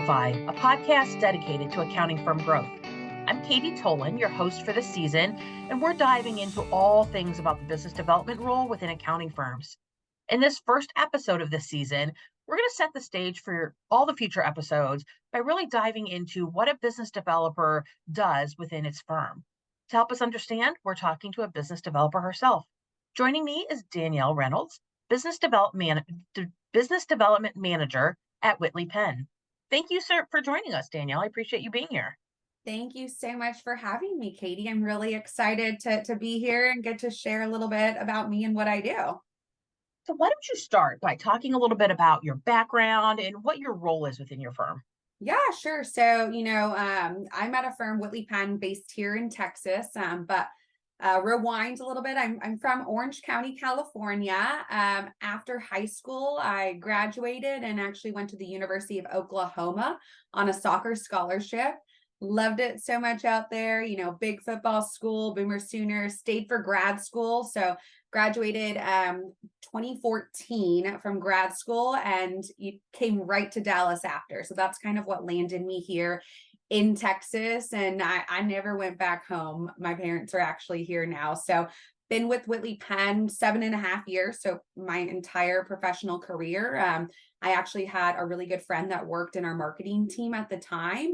Amplify, a podcast dedicated to accounting firm growth. I'm Katie Tolan, your host for the season, and we're diving into all things about the business development role within accounting firms. In this first episode of this season, we're going to set the stage for all the future episodes by really diving into what a business developer does within its firm. To help us understand, we're talking to a business developer herself. Joining me is Danielle Reynolds, business development manager at Whitley Penn. Thank you, sir, for joining us, Danielle. I appreciate you being here. Thank you so much for having me, Katie. I'm really excited to be here and get to share a little bit about me and what I do. So, why don't you start by talking a little bit about your background and what your role is within your firm? Yeah, sure. So, I'm at a firm, Whitley Penn, based here in Texas. But rewind a little bit. I'm from Orange County, California. After high school, I graduated and actually went to the University of Oklahoma on a soccer scholarship. Loved it so much out there, big football school, Boomer Sooners, stayed for grad school. So graduated 2014 from grad school and you came right to Dallas after. So that's kind of what landed me here in Texas. And I never went back home. My parents are actually here now. So been with Whitley Penn 7.5 years. So my entire professional career. I actually had a really good friend that worked in our marketing team at the time.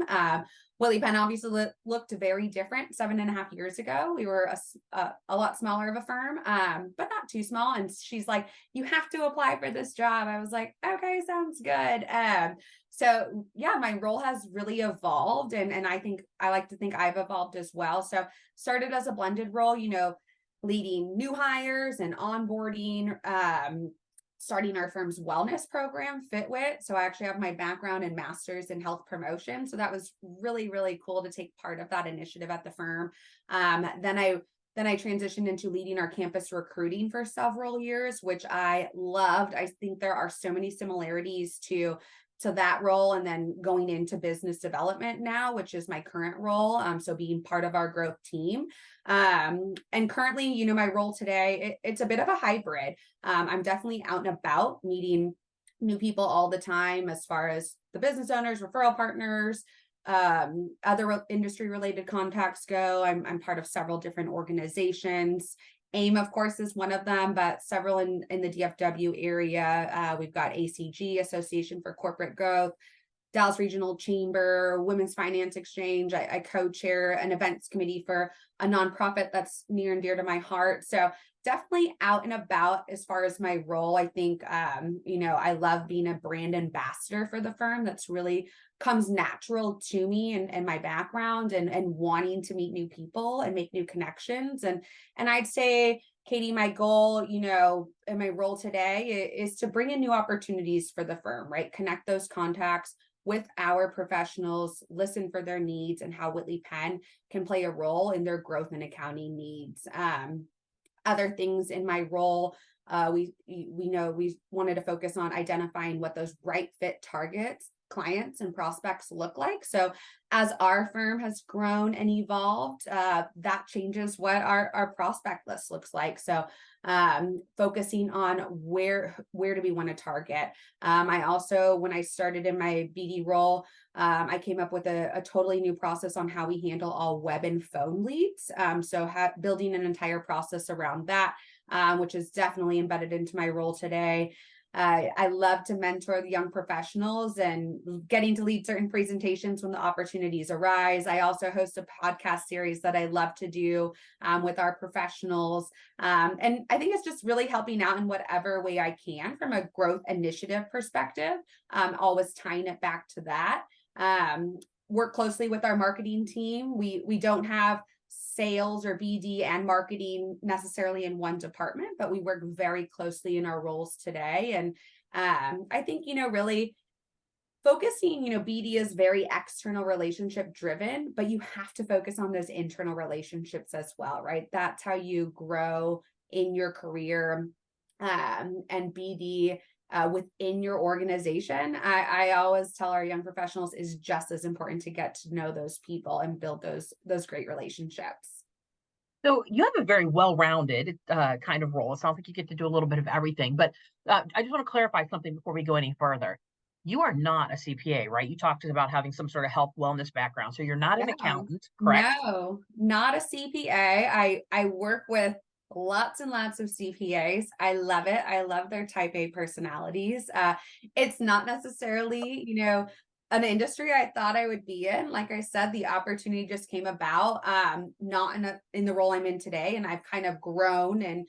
Whitley Penn obviously looked very different 7.5 years ago. We were a lot smaller of a firm, but not too small. And she's like, you have to apply for this job. I was like, okay, sounds good. So yeah, my role has really evolved and I like to think I've evolved as well. So started as a blended role, leading new hires and onboarding, starting our firm's wellness program, FitWit. So I actually have my background in master's in health promotion. So that was really, really cool to take part of that initiative at the firm. Then I transitioned into leading our campus recruiting for several years, which I loved. I think there are so many similarities to that role, and then going into business development now, which is my current role. So being part of our growth team. And currently, my role today, it's a bit of a hybrid. I'm definitely out and about meeting new people all the time as far as the business owners, referral partners, other industry related contacts go. I'm part of several different organizations. AIM, of course, is one of them, but several in the DFW area. We've got ACG, Association for Corporate Growth, Dallas Regional Chamber, Women's Finance Exchange. I co-chair an events committee for a nonprofit that's near and dear to my heart. So definitely out and about as far as my role. I think, I love being a brand ambassador for the firm. That's really comes natural to me and my background and wanting to meet new people and make new connections. And I'd say, Katie, my goal, in my role today is to bring in new opportunities for the firm, right? Connect those contacts with our professionals, listen for their needs and how Whitley Penn can play a role in their growth and accounting needs. Other things in my role, we know we wanted to focus on identifying what those right fit targets, clients and prospects look like. So as our firm has grown and evolved, that changes what our prospect list looks like. So focusing on where do we want to target. I also, when I started in my BD role, I came up with a totally new process on how we handle all web and phone leads. So building an entire process around that, which is definitely embedded into my role today. I love to mentor the young professionals and getting to lead certain presentations when the opportunities arise. I also host a podcast series that I love to do with our professionals. And I think it's just really helping out in whatever way I can from a growth initiative perspective, always tying it back to that. Work closely with our marketing team. We don't have sales or BD and marketing necessarily in one department, but we work very closely in our roles today. And I think, really focusing, BD is very external relationship driven, but you have to focus on those internal relationships as well, right? That's how you grow in your career. And BD within your organization, I always tell our young professionals is just as important to get to know those people and build those great relationships. So you have a very well-rounded kind of role. It sounds like you get to do a little bit of everything. But I just want to clarify something before we go any further. you are not a CPA, right? You talked about having some sort of health wellness background. So you're not an Yeah. accountant, correct? No, not a CPA. I work with lots and lots of CPAs. I love it. I love their type A personalities. It's not necessarily, an industry I thought I would be in. Like I said, the opportunity just came about, not in the role I'm in today. And I've kind of grown and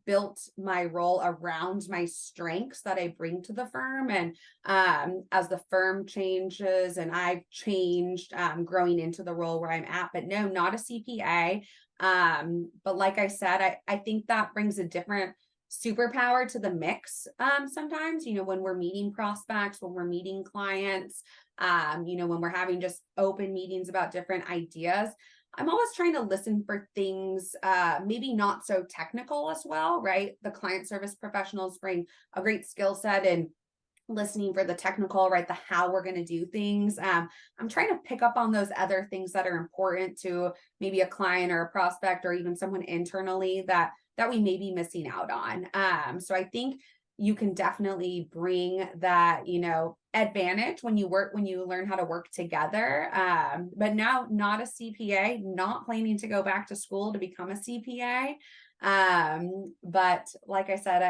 built my role around my strengths that I bring to the firm. And as the firm changes and I've changed, growing into the role where I'm at, but no, not a CPA. But like I said, I think that brings a different superpower to the mix. Sometimes, when we're meeting prospects, when we're meeting clients, when we're having just open meetings about different ideas, I'm always trying to listen for things, maybe not so technical as well, right? The client service professionals bring a great skill set and listening for the technical, right? The how we're going to do things. I'm trying to pick up on those other things that are important to maybe a client or a prospect or even someone internally that we may be missing out on. So I think you can definitely bring that, advantage when you learn how to work together. But now not a CPA, not planning to go back to school to become a CPA. But like I said,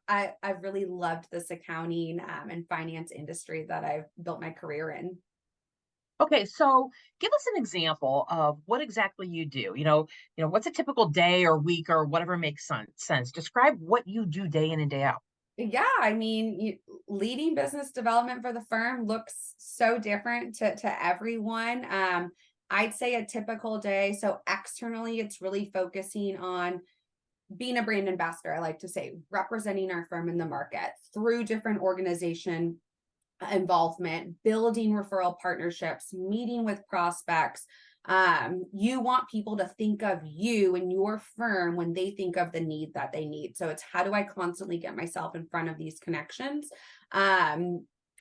I've really loved this accounting and finance industry that I've built my career in. Okay, so give us an example of what exactly you do. What's a typical day or week or whatever makes sense. Describe what you do day in and day out. Yeah, I mean, leading business development for the firm looks so different to everyone. I'd say a typical day. So externally, it's really focusing on being a brand ambassador. I like to say representing our firm in the market through different organization involvement, building referral partnerships, meeting with prospects. You want people to think of you and your firm when they think of the need that they need. So it's how do I constantly get myself in front of these connections?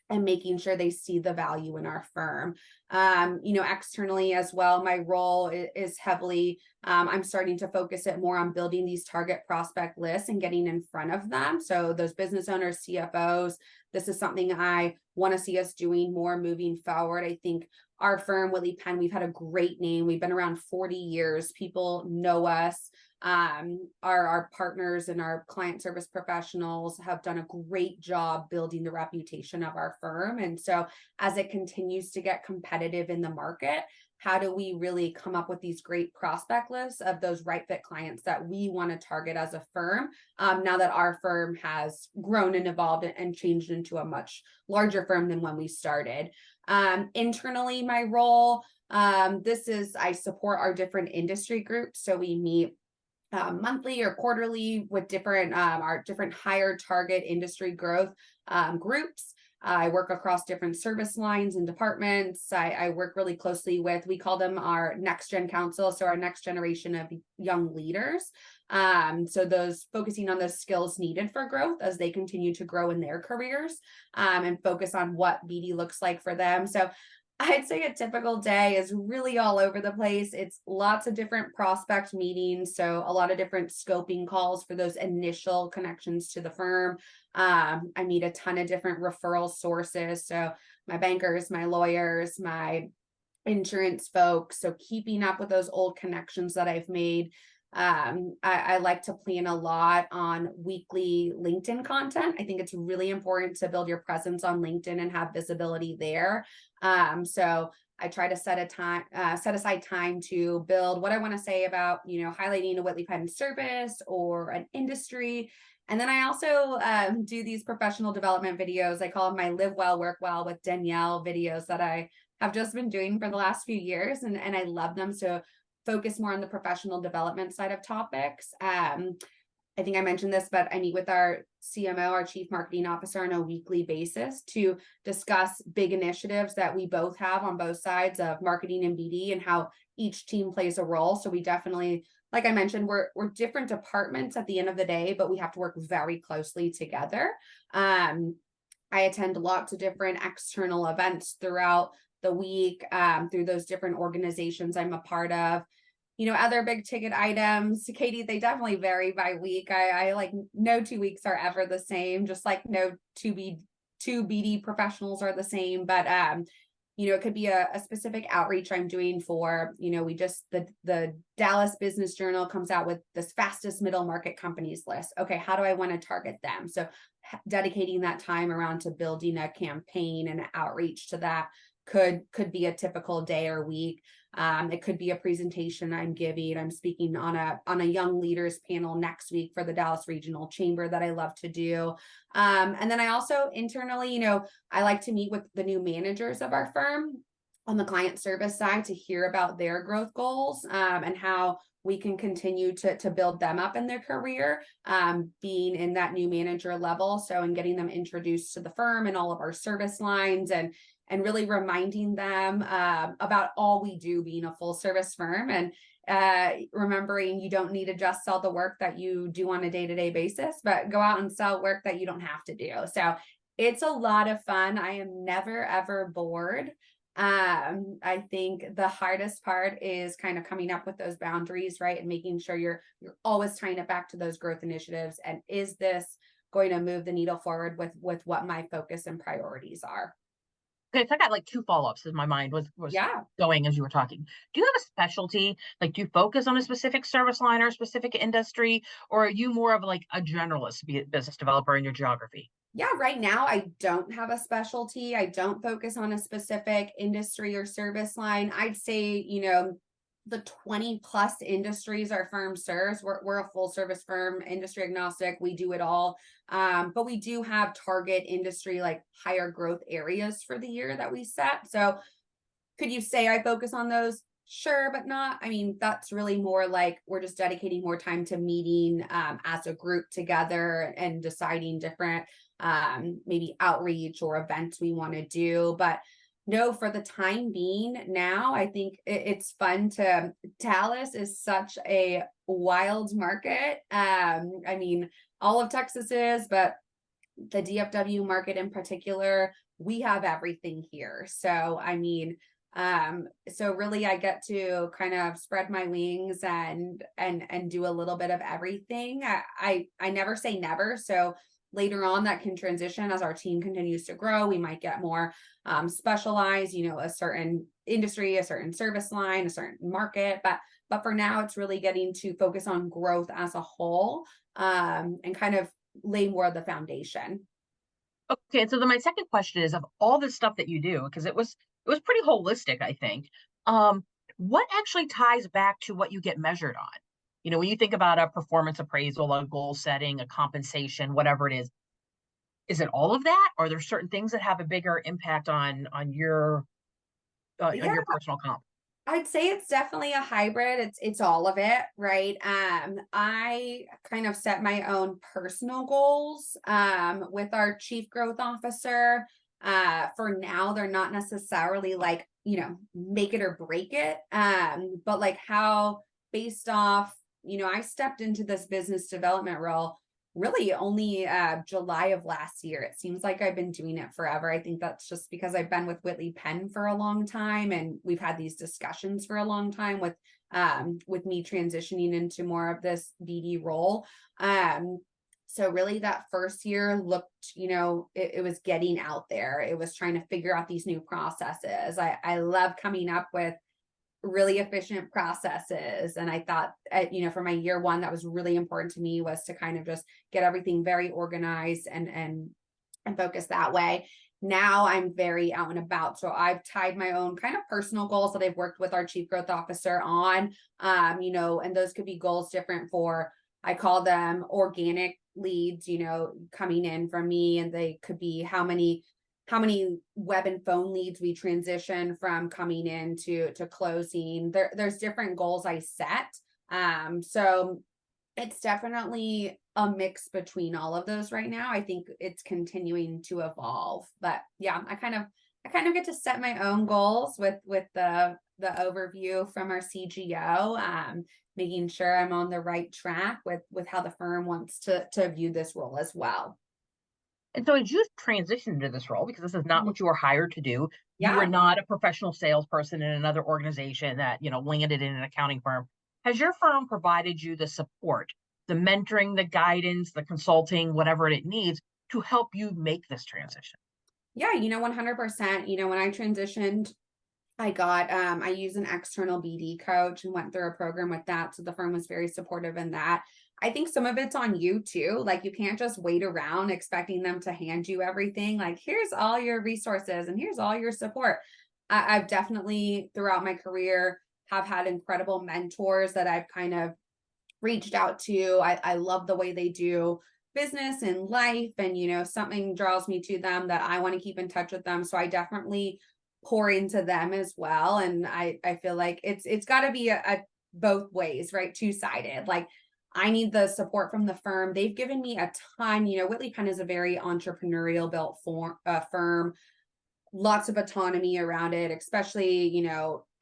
And making sure they see the value in our firm. Externally as well, my role is heavily, I'm starting to focus it more on building these target prospect lists and getting in front of them. So those business owners, CFOs, this is something I want to see us doing more moving forward. I think our firm, Whitley Penn, we've had a great name. We've been around 40 years. People know us. Our partners and our client service professionals have done a great job building the reputation of our firm. And so as it continues to get competitive in the market, how do we really come up with these great prospect lists of those right fit clients that we want to target as a firm, now that our firm has grown and evolved and changed into a much larger firm than when we started. Internally, my role, I support our different industry groups. So we meet monthly or quarterly with our different higher target industry growth groups. I work across different service lines and departments. I work really closely with, we call them our next gen council. So our next generation of young leaders. So those focusing on those skills needed for growth as they continue to grow in their careers, and focus on what BD looks like for them. So I'd say a typical day is really all over the place. It's lots of different prospect meetings. So a lot of different scoping calls for those initial connections to the firm. I meet a ton of different referral sources. So my bankers, my lawyers, my insurance folks. So keeping up with those old connections that I've made. I like to plan a lot on weekly LinkedIn content. I think it's really important to build your presence on LinkedIn and have visibility there. So I try to set aside time to build what I want to say about, highlighting a Whitley Penn service or an industry. And then I also do these professional development videos. I call them my Live Well, Work Well with Danielle videos that I have just been doing for the last few years. And I love them. So focus more on the professional development side of topics. I think I mentioned this, but I meet with our CMO, our Chief Marketing Officer, on a weekly basis to discuss big initiatives that we both have on both sides of marketing and BD and how each team plays a role. So we definitely, like I mentioned, we're different departments at the end of the day, but we have to work very closely together. I attend lots of different external events throughout the week, through those different organizations I'm a part of. Other big ticket items, Katie, they definitely vary by week. I like no 2 weeks are ever the same, just like no two BD professionals are the same, but it could be a specific outreach I'm doing for, we just, the Dallas Business Journal comes out with this fastest middle market companies list. Okay, how do I want to target them? So dedicating that time around to building a campaign and outreach to that could be a typical day or week. It could be a presentation I'm giving. I'm speaking on a young leaders panel next week for the Dallas Regional Chamber that I love to do. And then I also internally, I like to meet with the new managers of our firm on the client service side to hear about their growth goals, and how we can continue to build them up in their career, being in that new manager level. So, and getting them introduced to the firm and all of our service lines, and really reminding them about all we do, being a full service firm, and remembering you don't need to just sell the work that you do on a day-to-day basis, but go out and sell work that you don't have to do. So it's a lot of fun. I am never, ever bored. I think the hardest part is kind of coming up with those boundaries, right? And making sure you're always tying it back to those growth initiatives. And is this going to move the needle forward with what my focus and priorities are? Okay, so I got like two follow-ups as my mind was Yeah. going as you were talking. Do you have a specialty? Like, do you focus on a specific service line or a specific industry, or are you more of like a generalist, be it business developer in your geography? Yeah, right now I don't have a specialty. I don't focus on a specific industry or service line. I'd say, the 20 plus industries our firm serves. We're a full service firm, industry agnostic. We do it all. But we do have target industry, like higher growth areas for the year that we set. So could you say I focus on those? Sure, but not. I mean, that's really more like we're just dedicating more time to meeting as a group together and deciding different maybe outreach or events we want to do. But no, for the time being now, I think it's fun to, Dallas is such a wild market. I mean, all of Texas is, but the DFW market in particular, we have everything here. So, I mean, so really I get to kind of spread my wings and do a little bit of everything. I never say never. So later on that can transition as our team continues to grow. We might get more specialized, a certain industry, a certain service line, a certain market. But for now, it's really getting to focus on growth as a whole, and kind of lay more of the foundation. Okay, so then my second question is, of all the stuff that you do, because it was pretty holistic, I think. What actually ties back to what you get measured on? When you think about a performance appraisal, a goal setting, a compensation, whatever it is it all of that? Or are there certain things that have a bigger impact on Yeah, your personal comp? I'd say it's definitely a hybrid. It's all of it, right? I kind of set my own personal goals with our chief growth officer. For now, they're not necessarily like, make it or break it. But like how based off, I stepped into this business development role really only July of last year. It seems like I've been doing it forever. I think that's just because I've been with Whitley Penn for a long time, and we've had these discussions for a long time with me transitioning into more of this BD role. So really that first year looked, it was getting out there. It was trying to figure out these new processes. I love coming up with really efficient processes. And I thought, for my year one, that was really important to me, was to kind of just get everything very organized and focus that way. Now I'm very out and about. So I've tied my own kind of personal goals that I've worked with our chief growth officer on, and those could be goals different for, I call them organic leads, coming in from me. And they could be how many web and phone leads we transition from coming in to closing. There's different goals I set. So it's definitely a mix between all of those right now. I think it's continuing to evolve, but yeah, I kind of get to set my own goals with the overview from our CGO, making sure I'm on the right track with how the firm wants to view this role as well. And so as you transition into this role, because this is not what you were hired to do, you were Yeah. not a professional salesperson in another organization that, landed in an accounting firm. Has your firm provided you the support, the mentoring, the guidance, the consulting, whatever it needs to help you make this transition? Yeah, 100%. When I transitioned, I use an external BD coach and went through a program with that. So the firm was very supportive in that. I think some of it's on you too. Like you can't just wait around expecting them to hand you everything. Like, here's all your resources and here's all your support. I've definitely throughout my career have had incredible mentors that I've kind of reached out to. I love the way they do business and life. And, something draws me to them that I want to keep in touch with them. So I definitely pour into them as well. And I feel like it's got to be a both ways, right? Two-sided. Like I need the support from the firm. They've given me a ton. Whitley Penn is a very entrepreneurial built firm, lots of autonomy around it, especially,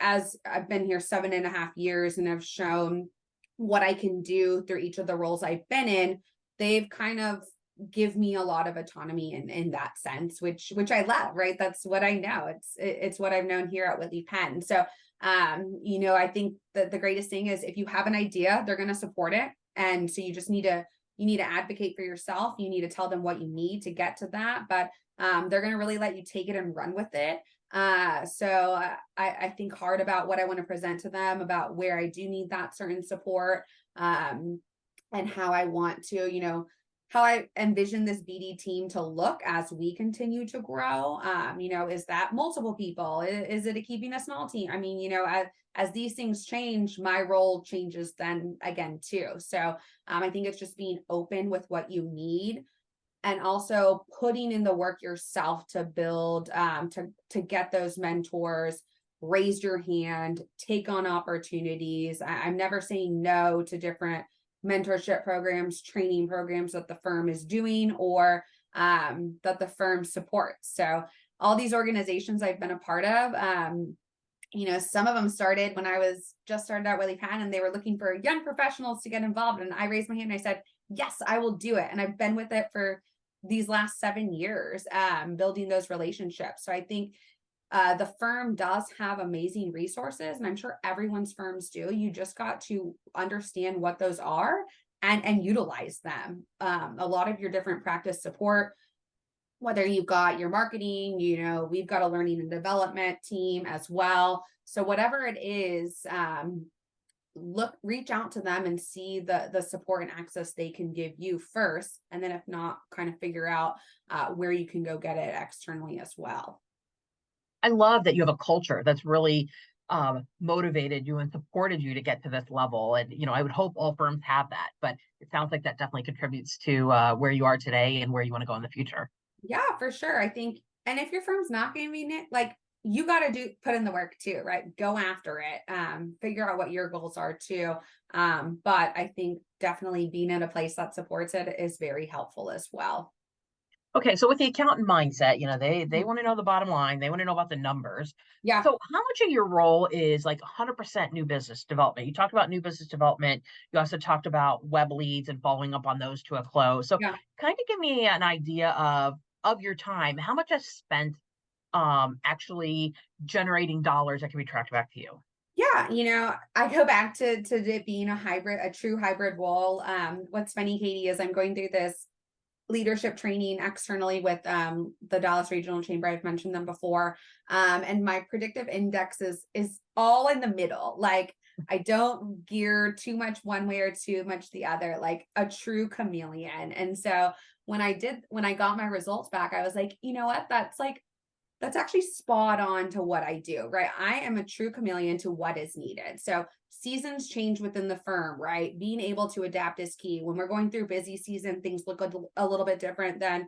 as I've been here 7.5 years and have shown what I can do through each of the roles I've been in. They've kind of give me a lot of autonomy in that sense, which I love, right? That's what I know. It's what I've known here at Whitley Penn. So I think that the greatest thing is if you have an idea, they're going to support it. And so you need to advocate for yourself. You need to tell them what you need to get to that. But they're going to really let you take it and run with it. I think hard about what I want to present to them, about where I do need that certain support, and how I want to, how I envision this BD team to look as we continue to grow. Is that multiple people? Is it keeping a small team? I mean, as these things change, my role changes then again too. So I think it's just being open with what you need and also putting in the work yourself to build, to get those mentors, raise your hand, take on opportunities. I'm never saying no to different mentorship programs, training programs that the firm is doing or that the firm supports. So all these organizations I've been a part of, some of them started when I was just started at Whitley Penn and they were looking for young professionals to get involved. And I raised my hand and I said, yes, I will do it. And I've been with it for these last 7 years, building those relationships. So I think the firm does have amazing resources, and I'm sure everyone's firms do. You just got to understand what those are and utilize them. A lot of your different practice support, whether you've got your marketing, we've got a learning and development team as well. So whatever it is, reach out to them and see the support and access they can give you first, and then if not, kind of figure out where you can go get it externally as well. I love that you have a culture that's really motivated you and supported you to get to this level. And, I would hope all firms have that, but it sounds like that definitely contributes to where you are today and where you want to go in the future. Yeah, for sure. I think, and if your firm's not going to be like, you got to put in the work too, right? Go after it. Figure out what your goals are too. But I think definitely being in a place that supports it is very helpful as well. Okay, so with the accountant mindset, they want to know the bottom line. They want to know about the numbers. Yeah. So how much of your role is like 100% new business development? You talked about new business development. You also talked about web leads and following up on those to a close. So Yeah. kind of give me an idea of your time. How much is spent actually generating dollars that can be tracked back to you? Yeah, I go back to it being a true hybrid role. What's funny, Katie, is I'm going through this leadership training externally with the Dallas Regional Chamber. I've mentioned them before. And my predictive index is all in the middle. Like I don't gear too much one way or too much the other, like a true chameleon. And so when I got my results back, I was like, you know what? That's actually spot on to what I do, right? I am a true chameleon to what is needed. So seasons change within the firm, right? Being able to adapt is key. When we're going through busy season, things look a little bit different than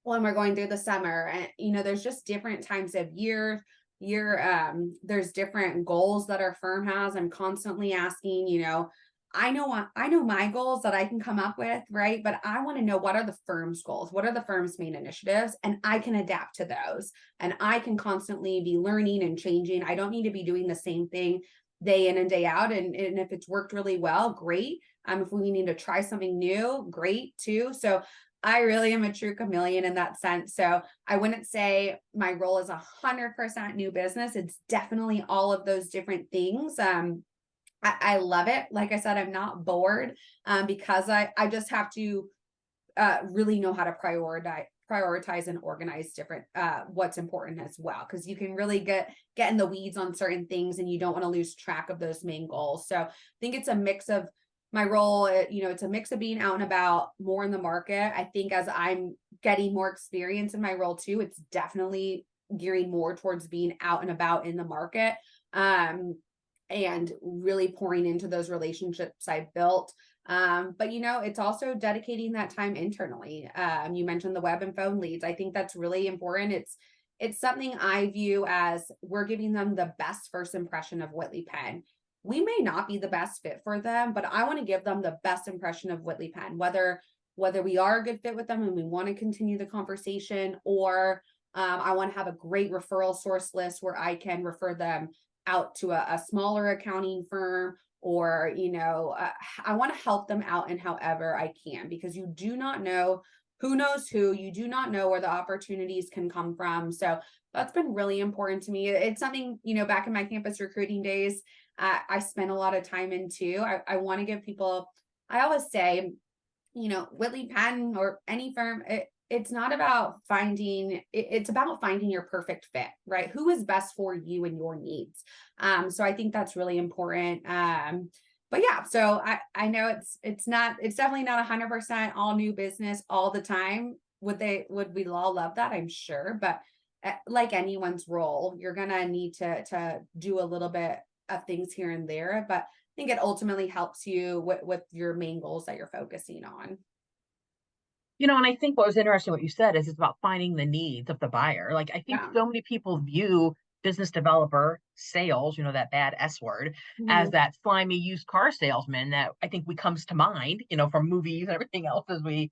when we're going through the summer. And, there's just different times of there's different goals that our firm has. I'm constantly asking, I know my goals that I can come up with, right? But I want to know, what are the firm's goals? What are the firm's main initiatives? And I can adapt to those. And I can constantly be learning and changing. I don't need to be doing the same thing day in and day out. And if it's worked really well, great. If we need to try something new, great too. So I really am a true chameleon in that sense. So I wouldn't say my role is 100% new business. It's definitely all of those different things. I love it. Like I said, I'm not bored, because I just have to really know how to prioritize and organize different what's important as well, because you can really get in the weeds on certain things and you don't want to lose track of those main goals. So I think it's a mix of my role, it's a mix of being out and about more in the market. I think as I'm getting more experience in my role too, it's definitely gearing more towards being out and about in the market, and really pouring into those relationships I built. But it's also dedicating that time internally. You mentioned the web and phone leads. I think that's really important. It's something I view as we're giving them the best first impression of Whitley Penn. We may not be the best fit for them, but I want to give them the best impression of Whitley Penn, whether we are a good fit with them and we want to continue the conversation, or I want to have a great referral source list where I can refer them out to a smaller accounting firm, or I want to help them out in however I can, because you do not know who knows who. You do not know where the opportunities can come from. So that's been really important to me. It's something, back in my campus recruiting days, I spent a lot of time into. I want to give people, I always say, Whitley Penn or any firm, it's not about it's about finding your perfect fit, right? Who is best for you and your needs. So I think that's really important. But yeah, so I know it's definitely not 100% all new business all the time. Would we all love that? I'm sure. But like anyone's role, you're going to need to do a little bit of things here and there. But I think it ultimately helps you with your main goals that you're focusing on. And I think what was interesting what you said is it's about finding the needs of the buyer. Like I think Yeah. so many people view business developer sales, that bad S word, as Mhm. that slimy used car salesman that I think we comes to mind, from movies and everything else as we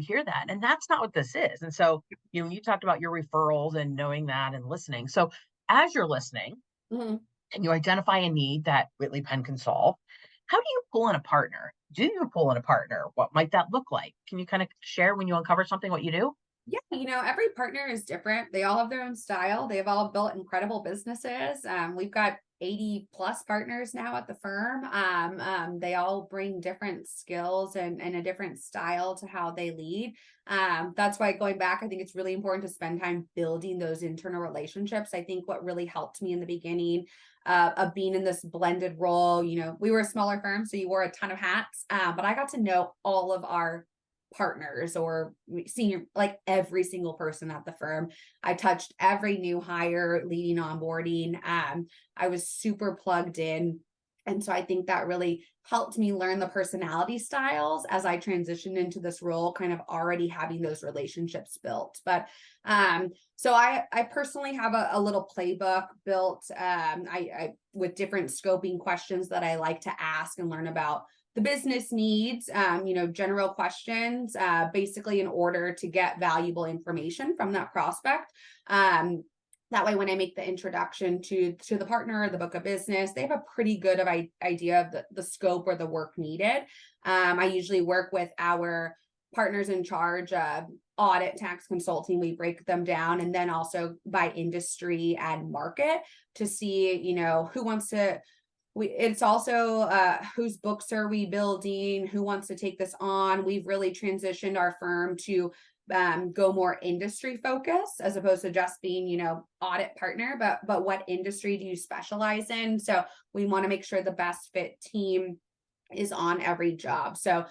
hear that. And that's not what this is. And so, you talked about your referrals and knowing that and listening. So as you're listening Mhm. and you identify a need that Whitley Penn can solve, how do you pull in a partner? Do you pull in a partner? What might that look like? Can you kind of share when you uncover something what you do? Yeah, every partner is different. They all have their own style. They've all built incredible businesses. We've got 80 plus partners now at the firm. They all bring different skills and a different style to how they lead. That's why, going back, I think it's really important to spend time building those internal relationships. I think what really helped me in the beginning of being in this blended role, we were a smaller firm, so you wore a ton of hats, but I got to know all of our partners or senior, like every single person at the firm. I touched every new hire, leading onboarding. I was super plugged in. And so I think that really helped me learn the personality styles as I transitioned into this role, kind of already having those relationships built. But so I personally have a little playbook built, I with different scoping questions that I like to ask and learn about the business needs, general questions, basically in order to get valuable information from that prospect. That way, when I make the introduction to the partner or the book of business, they have a pretty good idea of the scope or the work needed. I usually work with our partners in charge of audit, tax, consulting. We break them down, and then also by industry and market to see, who wants to. It's also whose books are we building, who wants to take this on. We've really transitioned our firm to go more industry focused as opposed to just being, audit partner, but what industry do you specialize in? So we want to make sure the best fit team is on every job. So,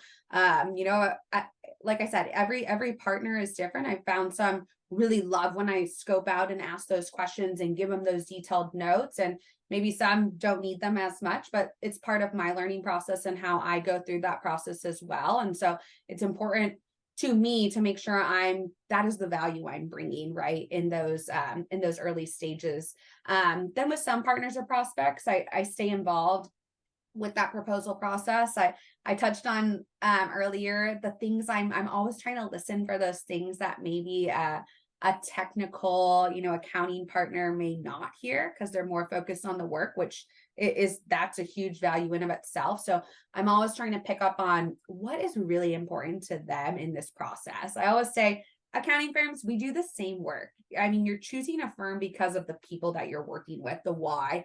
like I said, every partner is different. I found some really love when I scope out and ask those questions and give them those detailed notes, and maybe some don't need them as much, but it's part of my learning process and how I go through that process as well. And so it's important to me to make sure that is the value I'm bringing right in those early stages. Then with some partners or prospects, I stay involved with that proposal process. I touched on earlier the things I'm always trying to listen for those things that maybe a technical, accounting partner may not hear because they're more focused on the work, which that's a huge value in of itself. So I'm always trying to pick up on what is really important to them in this process. I always say accounting firms, we do the same work. I mean, you're choosing a firm because of the people that you're working with, the why.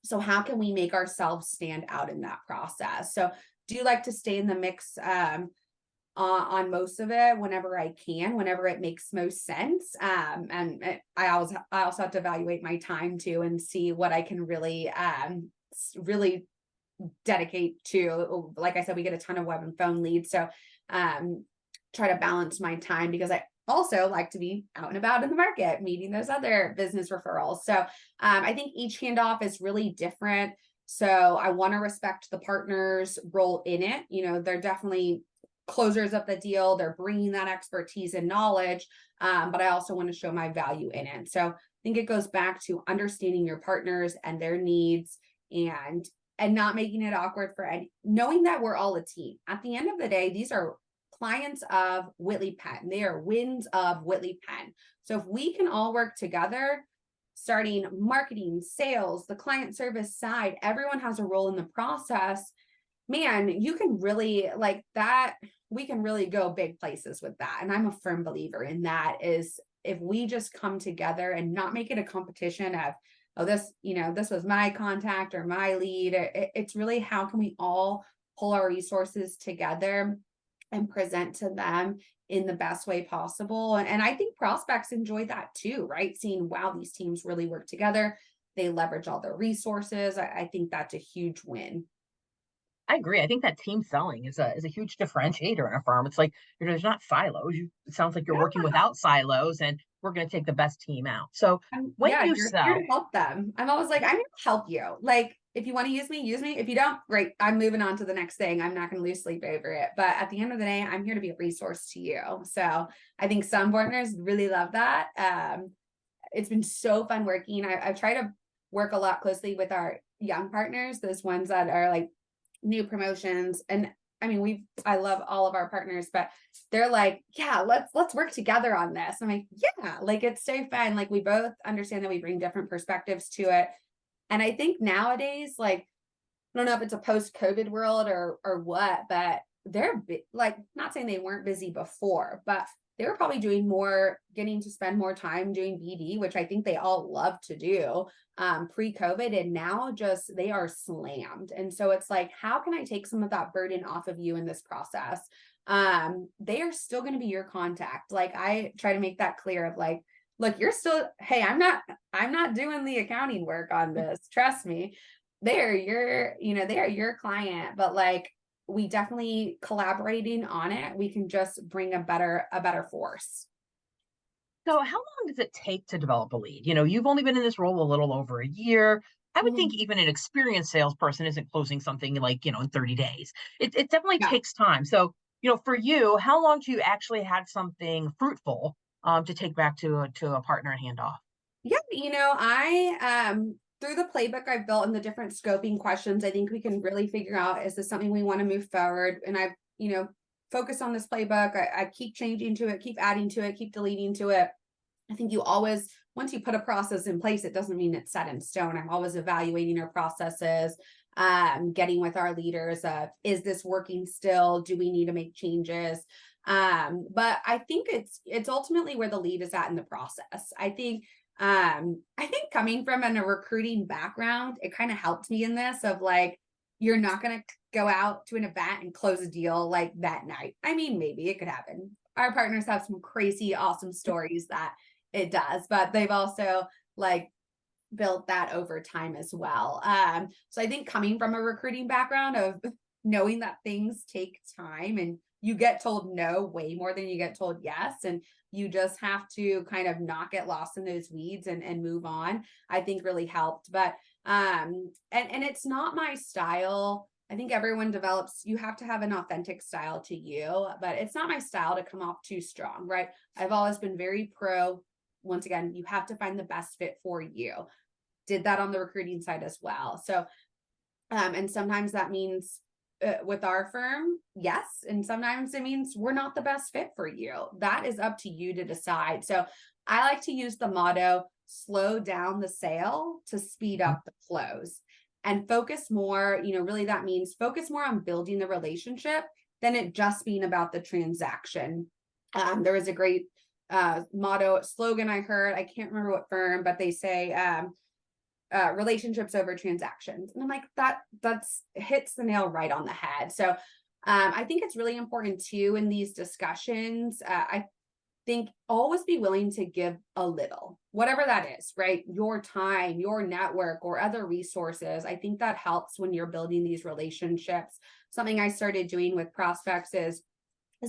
So how can we make ourselves stand out in that process? So do you like to stay in the mix on most of it whenever I can, whenever it makes most sense. I also have to evaluate my time too and see what I can really dedicate to. Like I said, we get a ton of web and phone leads. So try to balance my time because I also like to be out and about in the market, meeting those other business referrals. So I think each handoff is really different. So I want to respect the partner's role in it. They're definitely closers of the deal. They're bringing that expertise and knowledge, but I also want to show my value in it. So I think it goes back to understanding your partners and their needs, and not making it awkward for knowing that we're all a team. At the end of the day, these are clients of Whitley Penn. They are wins of Whitley Penn. So if we can all work together, starting marketing, sales, the client service side, everyone has a role in the process. Man, you can really like that. We can really go big places with that. And I'm a firm believer in that, is if we just come together and not make it a competition of, oh, this was my contact or my lead. It's really, how can we all pull our resources together and present to them in the best way possible. And I think prospects enjoy that too, right? Seeing, wow, these teams really work together. They leverage all their resources. I think that's a huge win. I agree. I think that team selling is a huge differentiator in a firm. It's like there's not silos. It sounds like you're working Yeah. without silos, and we're going to take the best team out. So when Yeah, you you're here to sell, help them. I'm always like, I'm here to help you. Like, if you want to use me, use me. If you don't, great. I'm moving on to the next thing. I'm not going to lose sleep over it. But at the end of the day, I'm here to be a resource to you. So I think some partners really love that. It's been so fun working. I've tried to work a lot closely with our young partners, those ones that are like new promotions. And I mean, I love all of our partners, but they're like, yeah, let's work together on this. I'm like, yeah, like it's so fun. Like we both understand that we bring different perspectives to it. And I think nowadays, like, I don't know if it's a post-COVID world or what, but they're like, not saying they weren't busy before, but they were probably doing more, getting to spend more time doing BD, which I think they all love to do pre-COVID. And now just they are slammed. And so it's like, how can I take some of that burden off of you in this process? They are still going to be your contact. Like I try to make that clear of like, look, you're still, hey, I'm not doing the accounting work on this. Trust me. They are your client, but like we definitely collaborating on it, we can just bring a better force. so how long does it take to develop a lead? You've only been in this role a little over a year. I would think Mhm. even an experienced salesperson isn't closing something like, in 30 days. It definitely Yeah. takes time. So, for you, how long do you actually have something fruitful to take back to a partner and hand off? Yeah, I through the playbook I've built and the different scoping questions, I think we can really figure out, is this something we want to move forward? And I've, focused on this playbook. I keep changing to it, keep adding to it, keep deleting to it. I think you always, once you put a process in place, it doesn't mean it's set in stone. I'm always evaluating our processes, getting with our leaders of, is this working still? Do we need to make changes? But I think it's ultimately where the lead is at in the process. I think coming from a recruiting background, it kind of helped me in this of like, you're not going to go out to an event and close a deal like that night. I mean, maybe it could happen. Our partners have some crazy, awesome stories that it does, but they've also like built that over time as well. So I think coming from a recruiting background of knowing that things take time and you get told no way more than you get told yes. And you just have to kind of not get lost in those weeds and move on, I think really helped. But and it's not my style. I think everyone develops, you have to have an authentic style to you, but it's not my style to come off too strong, right? I've always been very pro. Once again, you have to find the best fit for you. Did that on the recruiting side as well. So, and sometimes that means with our firm, yes. And sometimes it means we're not the best fit for you. That is up to you to decide. So I like to use the motto, slow down the sale to speed Mhm. up the close, and focus more, really that means focus more on building the relationship than it just being about the transaction. There was a great motto slogan I heard, I can't remember what firm, but they say, relationships over transactions. And I'm like, that's hits the nail right on the head. So I think it's really important too in these discussions. I think always be willing to give a little, whatever that is, right? Your time, your network, or other resources. I think that helps when you're building these relationships. Something I started doing with prospects is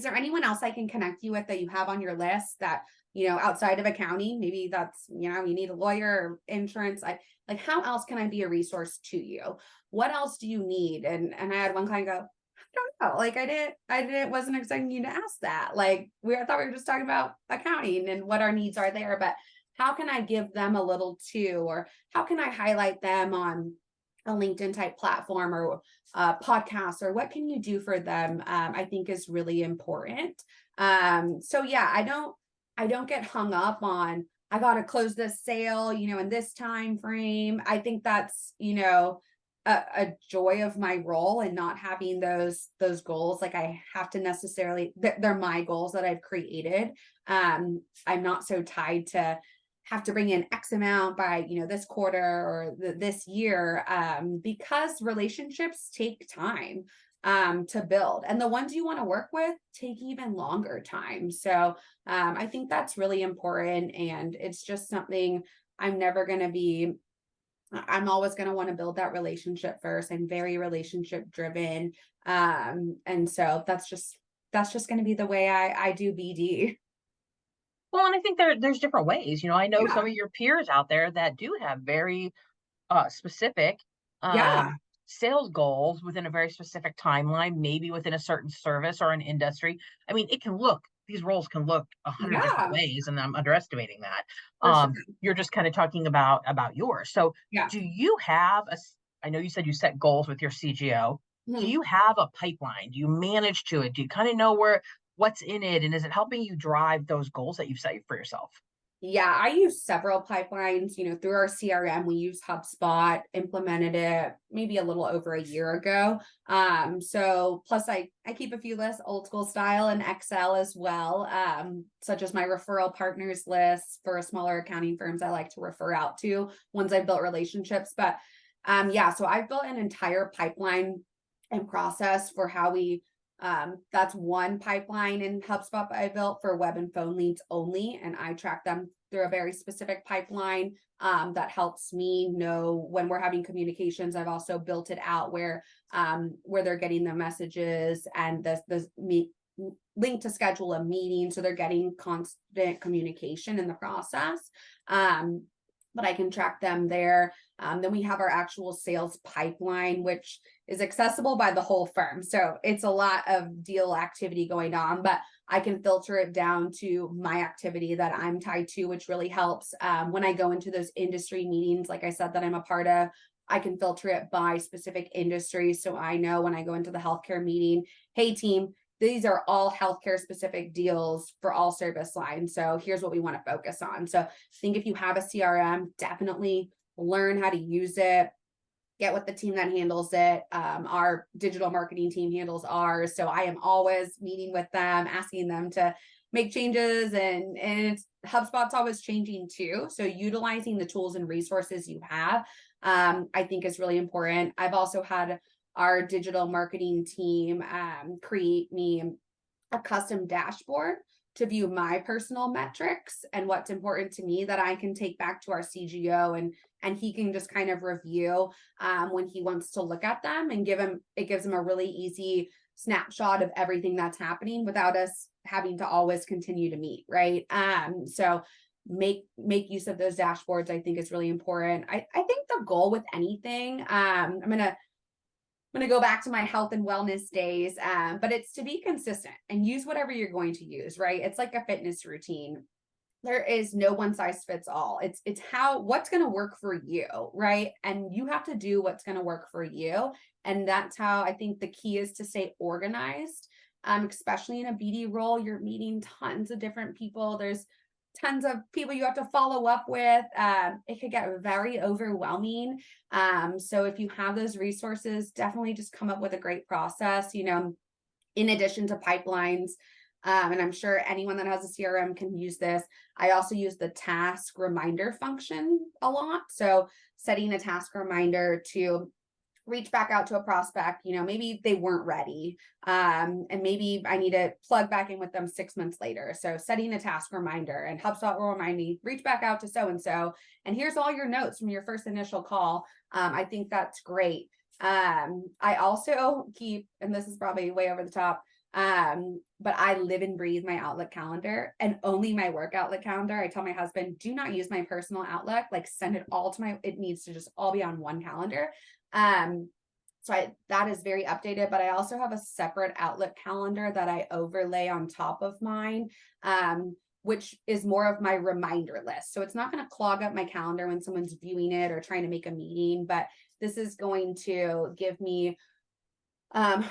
there anyone else I can connect you with that you have on your list that, outside of accounting, maybe that's, you need a lawyer or insurance. Like, how else can I be a resource to you? What else do you need? And I had one client go, I don't know. Like wasn't expecting you to ask that. Like I thought we were just talking about accounting and what our needs are there, but how can I give them a little too? Or how can I highlight them on a LinkedIn type platform or podcast, or what can you do for them? I think is really important. So yeah, I don't get hung up on, I got to close this sale, in this time frame. I think that's, a joy of my role and not having those goals. Like I have to necessarily, they're my goals that I've created. I'm not so tied to have to bring in X amount by, this quarter or this year, because relationships take time to build, and the ones you want to work with take even longer time. So I think that's really important, and it's just something I'm never going to be. I'm always going to want to build that relationship first. I'm very relationship driven. And so that's just going to be the way I do BD. Well, and I think there's different ways. I know some Yeah. of your peers out there that do have very specific Yeah. um, sales goals within a very specific timeline, maybe within a certain service or an industry. I mean, these roles can look 100 different Yeah. ways, and I'm underestimating that. For sure. You're just kind of talking about yours. So, Yeah. do you have I know you said you set goals with your CGO. Do Mhm. you have a pipeline? Do you manage to it? Do you kind of know what's in it, and is it helping you drive those goals that you've set for yourself? Yeah, I use several pipelines, through our CRM. We use HubSpot, implemented it maybe a little over a year ago. So plus I keep a few lists old school style in Excel as well, such as my referral partners list for smaller accounting firms I like to refer out to, ones I've built relationships. But yeah, so I've built an entire pipeline and process for how we that's one pipeline in HubSpot I built for web and phone leads only, and I track them through a very specific pipeline that helps me know when we're having communications. I've also built it out where they're getting the messages and link to schedule a meeting, so they're getting constant communication in the process. But I can track them there. Then we have our actual sales pipeline, which is accessible by the whole firm. So it's a lot of deal activity going on, but I can filter it down to my activity that I'm tied to, which really helps. When I go into those industry meetings, like I said, that I'm a part of, I can filter it by specific industries. So I know when I go into the healthcare meeting, hey team, these are all healthcare specific deals for all service lines. So here's what we want to focus on. So I think if you have a CRM, definitely learn how to use it, get with the team that handles it. Our digital marketing team handles ours. So I am always meeting with them, asking them to make changes, and HubSpot's always changing too. So utilizing the tools and resources you have, I think is really important. I've also had our digital marketing team create me a custom dashboard to view my personal metrics and what's important to me that I can take back to our CGO, and he can just kind of review when he wants to look at them, and gives him a really easy snapshot of everything that's happening without us having to always continue to meet, right? So make use of those dashboards, I think, is really important. I think the goal with anything, I'm going to go back to my health and wellness days, but it's to be consistent and use whatever you're going to use, right? It's like a fitness routine. There is no one size fits all. It's what's going to work for you, right? And you have to do what's going to work for you. And that's how I think the key is to stay organized, especially in a BD role. You're meeting tons of different people. There's tons of people you have to follow up with. It could get very overwhelming. So if you have those resources, definitely just come up with a great process, in addition to pipelines. And I'm sure anyone that has a CRM can use this. I also use the task reminder function a lot. So setting a task reminder to reach back out to a prospect, maybe they weren't ready. And maybe I need to plug back in with them 6 months later. So setting a task reminder, and HubSpot will remind me, reach back out to so-and-so, and here's all your notes from your first initial call. I think that's great. I also keep, and this is probably way over the top, but I live and breathe my Outlook calendar, and only my work Outlook calendar. I tell my husband, do not use my personal Outlook, like send it all to it needs to just all be on one calendar. That is very updated, but I also have a separate Outlook calendar that I overlay on top of mine, which is more of my reminder list. So it's not going to clog up my calendar when someone's viewing it or trying to make a meeting, but this is going to give me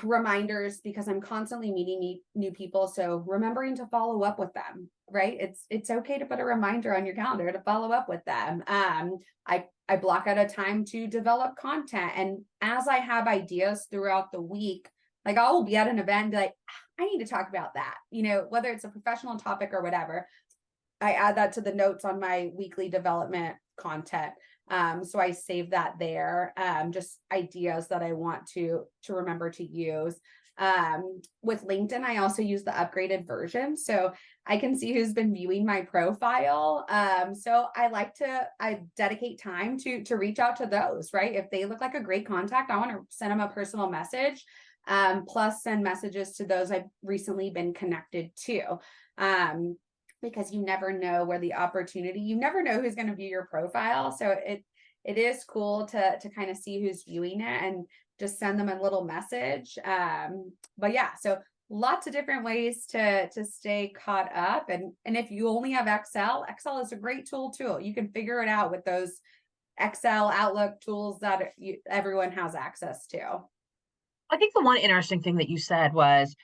reminders, because I'm constantly meeting new people. So remembering to follow up with them, right? It's okay to put a reminder on your calendar to follow up with them. I block out a time to develop content. And as I have ideas throughout the week, like I will be at an event and be like, I need to talk about that, whether it's a professional topic or whatever. I add that to the notes on my weekly development content. So I save that there, just ideas that I want to remember to use. With LinkedIn, I also use the upgraded version, so I can see who's been viewing my profile. So I dedicate time to reach out to those, right? If they look like a great contact, I want to send them a personal message, plus send messages to those I've recently been connected to. Because you never know where the opportunity, you never know who's going to view your profile. So it is cool to kind of see who's viewing it and just send them a little message. But yeah, so lots of different ways to stay caught up. And if you only have Excel is a great tool too. You can figure it out with those Excel Outlook tools that everyone has access to. I think the one interesting thing that you said was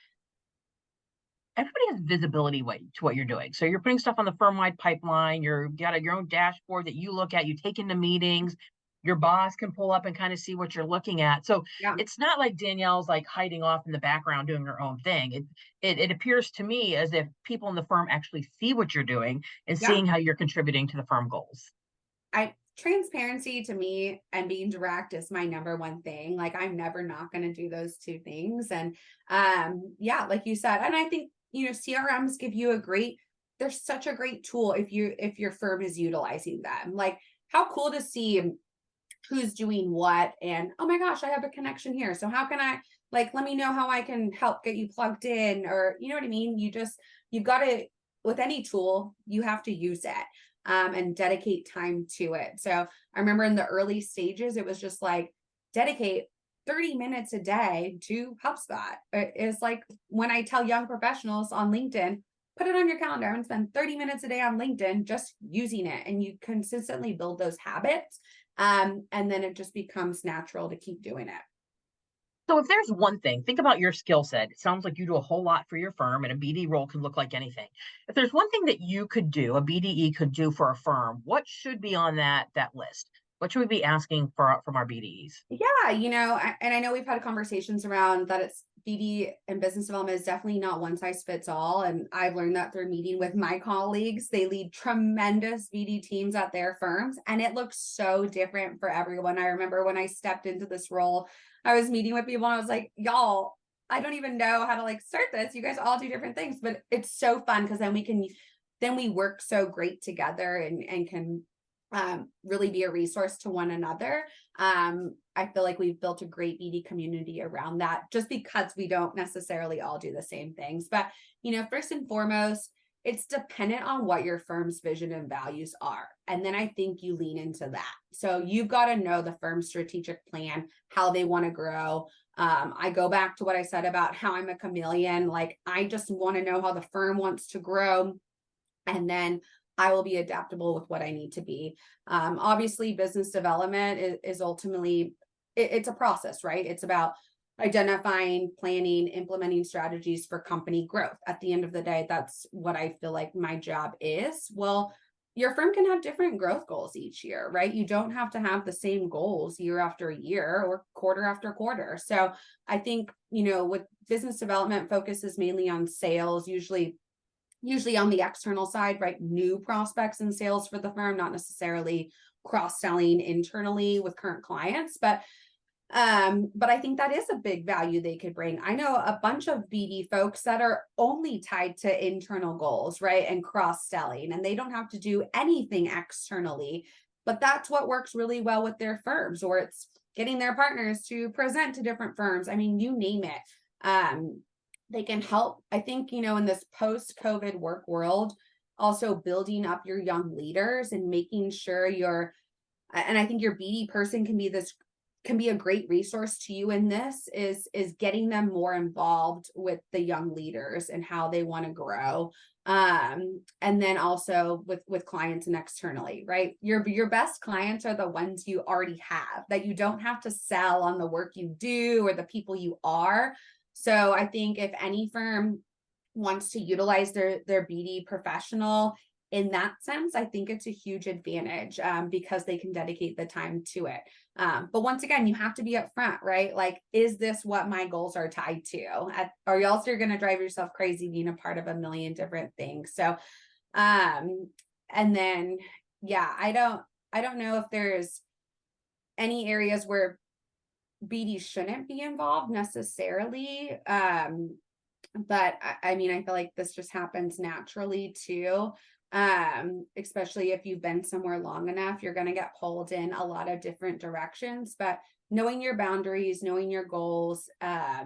everybody has visibility to what you're doing. So you're putting stuff on the firm-wide pipeline. You're got your own dashboard that you look at. You take into meetings. Your boss can pull up and kind of see what you're looking at. So Yeah. it's not like Danielle's like hiding off in the background doing her own thing. It appears to me as if people in the firm actually see what you're doing and Yeah. seeing how you're contributing to the firm goals. Transparency to me and being direct is my number one thing. Like I'm never not going to do those two things. And yeah, like you said, and I think, CRMs give you they're such a great tool if your firm is utilizing them. Like how cool to see who's doing what, and oh my gosh, I have a connection here. So how can I, like, let me know how I can help get you plugged in, or you know what I mean? You've got to, with any tool, you have to use it. And dedicate time to it. So I remember in the early stages, it was just like dedicate 30 minutes a day to HubSpot. It's like when I tell young professionals on LinkedIn, put it on your calendar. I'm going to spend 30 minutes a day on LinkedIn just using it. And you consistently build those habits. And then it just becomes natural to keep doing it. So if there's one thing, think about your skill set. It sounds like you do a whole lot for your firm, and a BD role can look like anything. If there's one thing that you could do, a BDE could do for a firm, what should be on that list? What should we be asking for from our BDEs? Yeah, and I know we've had conversations around that it's BD and business development is definitely not one size fits all. And I've learned that through meeting with my colleagues. They lead tremendous BD teams at their firms, and it looks so different for everyone. I remember when I stepped into this role, I was meeting with people and I was like, y'all, I don't even know how to like start this. You guys all do different things, but it's so fun because then we work so great together and can really be a resource to one another. I feel like we've built a great BD community around that, just because we don't necessarily all do the same things. But, first and foremost, it's dependent on what your firm's vision and values are. And then I think you lean into that. So you've got to know the firm's strategic plan, how they want to grow. I go back to what I said about how I'm a chameleon. Like I just want to know how the firm wants to grow. And then I will be adaptable with what I need to be. Obviously, business development is ultimately, it's a process, right? It's about identifying, planning, implementing strategies for company growth. At the end of the day, that's what I feel like my job is. Well, your firm can have different growth goals each year, right? You don't have to have the same goals year after year or quarter after quarter. So I think, with business development focuses mainly on sales, usually on the external side, right? New prospects and sales for the firm, not necessarily cross-selling internally with current clients. But But I think that is a big value they could bring. I know a bunch of BD folks that are only tied to internal goals, right? And cross selling, and they don't have to do anything externally. But that's what works really well with their firms, or it's getting their partners to present to different firms. I mean, you name it. They can help. I think, in this post COVID work world, also building up your young leaders and making sure and I think your BD person can be a great resource to you in this is getting them more involved with the young leaders and how they want to grow. And then also with clients and externally, right? Your best clients are the ones you already have, that you don't have to sell on the work you do or the people you are. So I think if any firm wants to utilize their BD professional in that sense, I think it's a huge advantage, because they can dedicate the time to it. But once again, you have to be upfront, right? Like, is this what my goals are tied to? Or else you're going to drive yourself crazy being a part of a million different things. So, and then, yeah, I don't know if there's any areas where BD shouldn't be involved necessarily. But I mean, I feel like this just happens naturally too. Especially if you've been somewhere long enough, you're going to get pulled in a lot of different directions. But knowing your boundaries, knowing your goals, I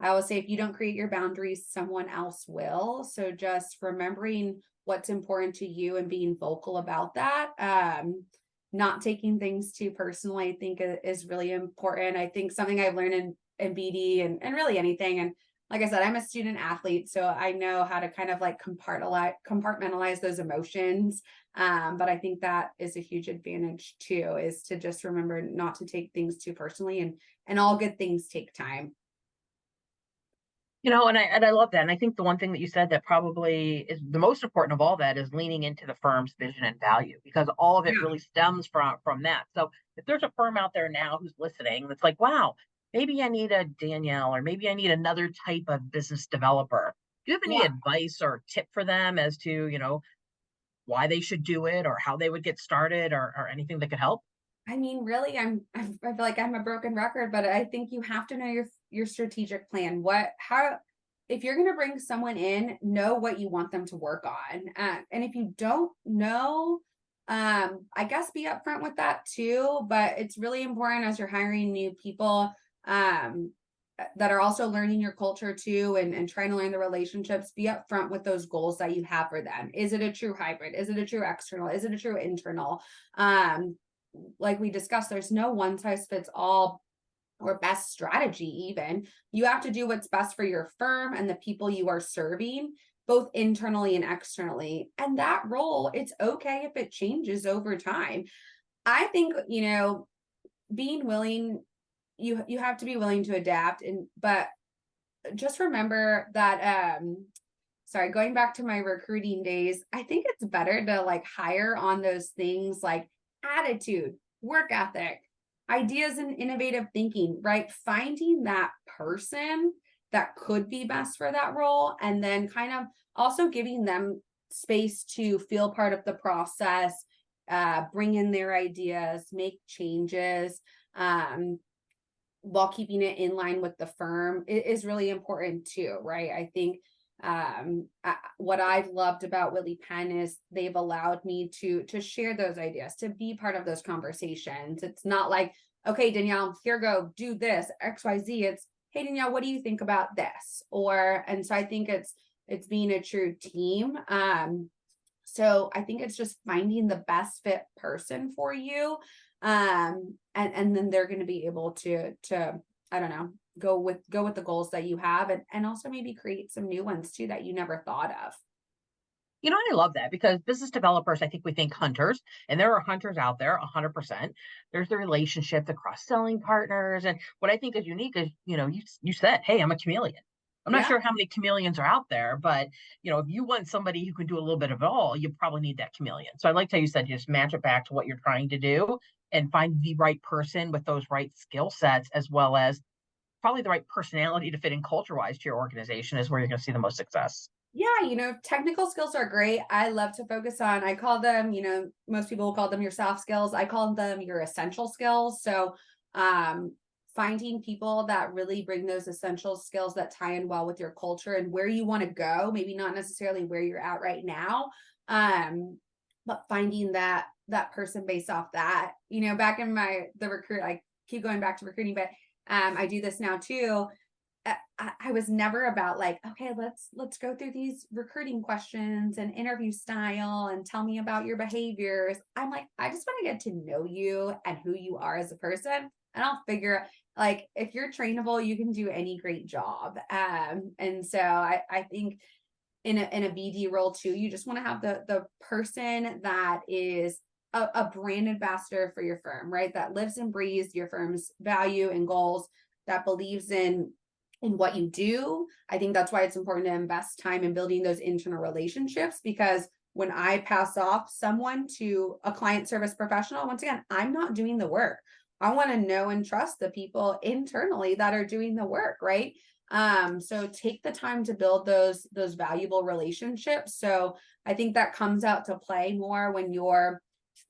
will say if you don't create your boundaries, someone else will. So just remembering what's important to you and being vocal about that. Not taking things too personally, I think is really important. I think something I've learned in BD and really anything. And like I said, I'm a student athlete, so I know how to kind of like compartmentalize those emotions. But I think that is a huge advantage too, is to just remember not to take things too personally, and all good things take time. And I love that. And I think the one thing that you said that probably is the most important of all that is leaning into the firm's vision and value, because all of it Yeah. really stems from that. So if there's a firm out there now who's listening that's like, wow, maybe I need a Danielle, or maybe I need another type of business developer. Do you have any Yeah. advice or tip for them as to, why they should do it, or how they would get started, or anything that could help? I mean, really, I feel like I'm a broken record, but I think you have to know your strategic plan. If you're going to bring someone in, know what you want them to work on. And if you don't know, I guess be upfront with that too. But it's really important as you're hiring new people, that are also learning your culture too, and trying to learn the relationships. Be upfront with those goals that you have for them. Is it a true hybrid? Is it a true external? Is it a true internal? Like we discussed, there's no one size fits all or best strategy. Even you have to do what's best for your firm and the people you are serving, both internally and externally. And that role, it's okay if it changes over time. I think, being willing, you have to be willing to adapt. But just remember that, sorry, going back to my recruiting days, I think it's better to like hire on those things like attitude, work ethic, ideas, and innovative thinking, right? Finding that person that could be best for that role, and then kind of also giving them space to feel part of the process, bring in their ideas, make changes, while keeping it in line with the firm is really important too, right? I think, what I've loved about Whitley Penn is they've allowed me to share those ideas, to be part of those conversations. It's not like, okay, Danielle, here go, do this, XYZ. It's, hey, Danielle, what do you think about this? And so I think it's being a true team. So I think it's just finding the best fit person for you. And then they're going to be able to, I don't know, go with the goals that you have, and also maybe create some new ones too that you never thought of. I love that, because business developers, I think we think hunters, and there are hunters out there 100%. There's the relationship, the cross-selling partners. And what I think is unique is, you said, hey, I'm a chameleon. I'm not Yeah. sure how many chameleons are out there, but if you want somebody who can do a little bit of it all, you probably need that chameleon. So I liked how you said, just match it back to what you're trying to do and find the right person with those right skill sets, as well as probably the right personality to fit in culture wise to your organization, is where you're going to see the most success. Yeah, technical skills are great. I love to focus on, I call them, most people will call them your soft skills. I call them your essential skills. So, finding people that really bring those essential skills that tie in well with your culture and where you want to go, maybe not necessarily where you're at right now. But finding that person based off that, back in the recruit, I keep going back to recruiting, but I do this now too. I was never about like, okay, let's go through these recruiting questions and interview style and tell me about your behaviors. I'm like, I just want to get to know you and who you are as a person. And I'll figure, like, if you're trainable, you can do any great job. And so I think in a BD role too, you just want to have the person that is a brand ambassador for your firm, right? That lives and breathes your firm's value and goals, that believes in what you do. I think that's why it's important to invest time in building those internal relationships, because when I pass off someone to a client service professional, once again, I'm not doing the work. I want to know and trust the people internally that are doing the work, right? So take the time to build those valuable relationships. So I think that comes out to play more when your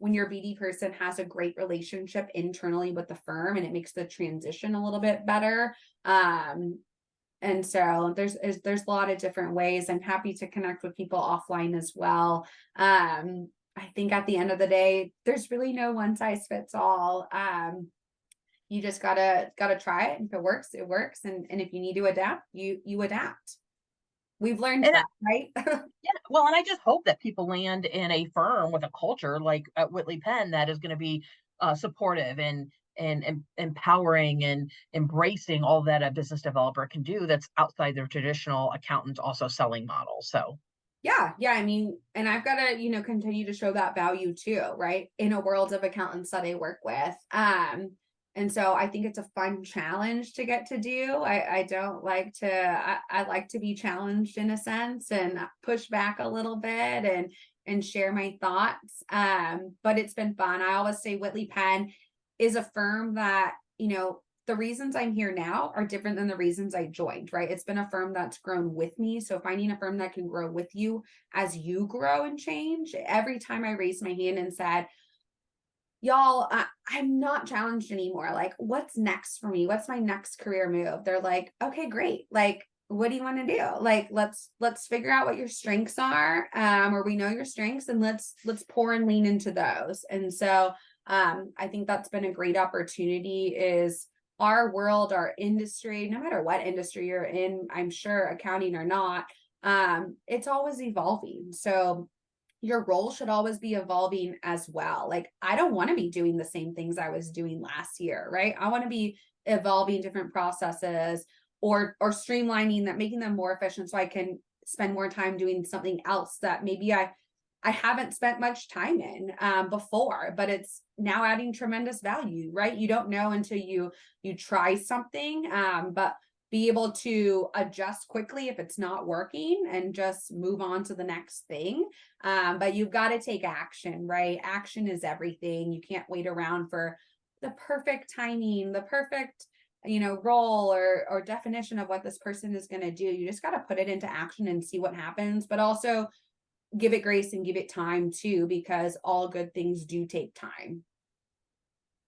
BD person has a great relationship internally with the firm, and it makes the transition a little bit better. And so there's a lot of different ways. I'm happy to connect with people offline as well. I think at the end of the day, there's really no one size fits all. You just gotta try it. If it works, it works. And if you need to adapt, you adapt. We've learned And that, right? yeah, well, and I just hope that people land in a firm with a culture like at Whitley Penn that is going to be supportive and empowering and embracing all that a business developer can do that's outside their traditional accountant also selling model. So Yeah. I mean, and I've got to, continue to show that value too, right? In a world of accountants that I work with. And so I think it's a fun challenge to get to do. I don't like to, I like to be challenged in a sense and push back a little bit and share my thoughts. But it's been fun. I always say Whitley Penn is a firm that, the reasons I'm here now are different than the reasons I joined, right? It's been a firm that's grown with me. So finding a firm that can grow with you as you grow and change. Every time I raised my hand and said, y'all, I'm not challenged anymore. Like, what's next for me? What's my next career move? They're like, okay, great. Like, what do you want to do? Like, let's figure out what your strengths are, or we know your strengths, and let's pour and lean into those. And so I think that's been a great opportunity. Is our world, our industry, no matter what industry you're in, I'm sure accounting or not, it's always evolving. So your role should always be evolving as well. Like, I don't want to be doing the same things I was doing last year, right? I want to be evolving different processes or streamlining that, making them more efficient so I can spend more time doing something else that maybe I haven't spent much time in before, but it's now adding tremendous value, right? You don't know until you try something, but be able to adjust quickly if it's not working and just move on to the next thing. But you've got to take action, right? Action is everything. You can't wait around for the perfect timing, the perfect, role or definition of what this person is going to do. You just got to put it into action and see what happens, but also give it grace and give it time too, because all good things do take time.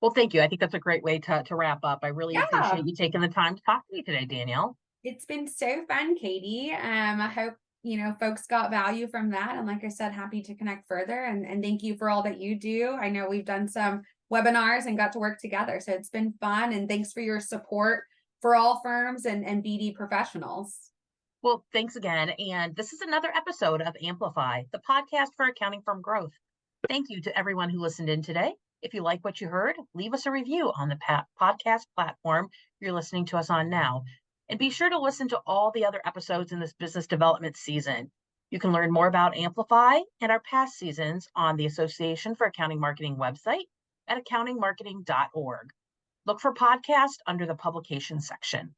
well, thank you. I think that's a great way to wrap up. I really Yeah, appreciate you taking the time to talk to me today, Danielle. it's been so fun, Katie. I hope, folks got value from that. And like I said, happy to connect further, and thank you for all that you do. I know we've done some webinars and got to work together. So it's been fun. And thanks for your support for all firms and BD professionals. Well, thanks again. And this is another episode of Amplify, the podcast for accounting firm growth. Thank you to everyone who listened in today. If you like what you heard, leave us a review on the podcast platform you're listening to us on now. And be sure to listen to all the other episodes in this business development season. You can learn more about Amplify and our past seasons on the Association for Accounting Marketing website at accountingmarketing.org. Look for podcast under the publication section.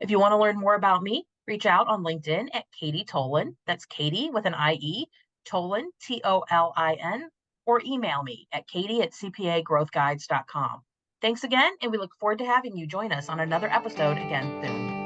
If you want to learn more about me, reach out on LinkedIn at Katie Tolan. That's Katie with an IE, Tolan, Tolin, or email me at katie@cpagrowthguides.com. Thanks again, and we look forward to having you join us on another episode again soon.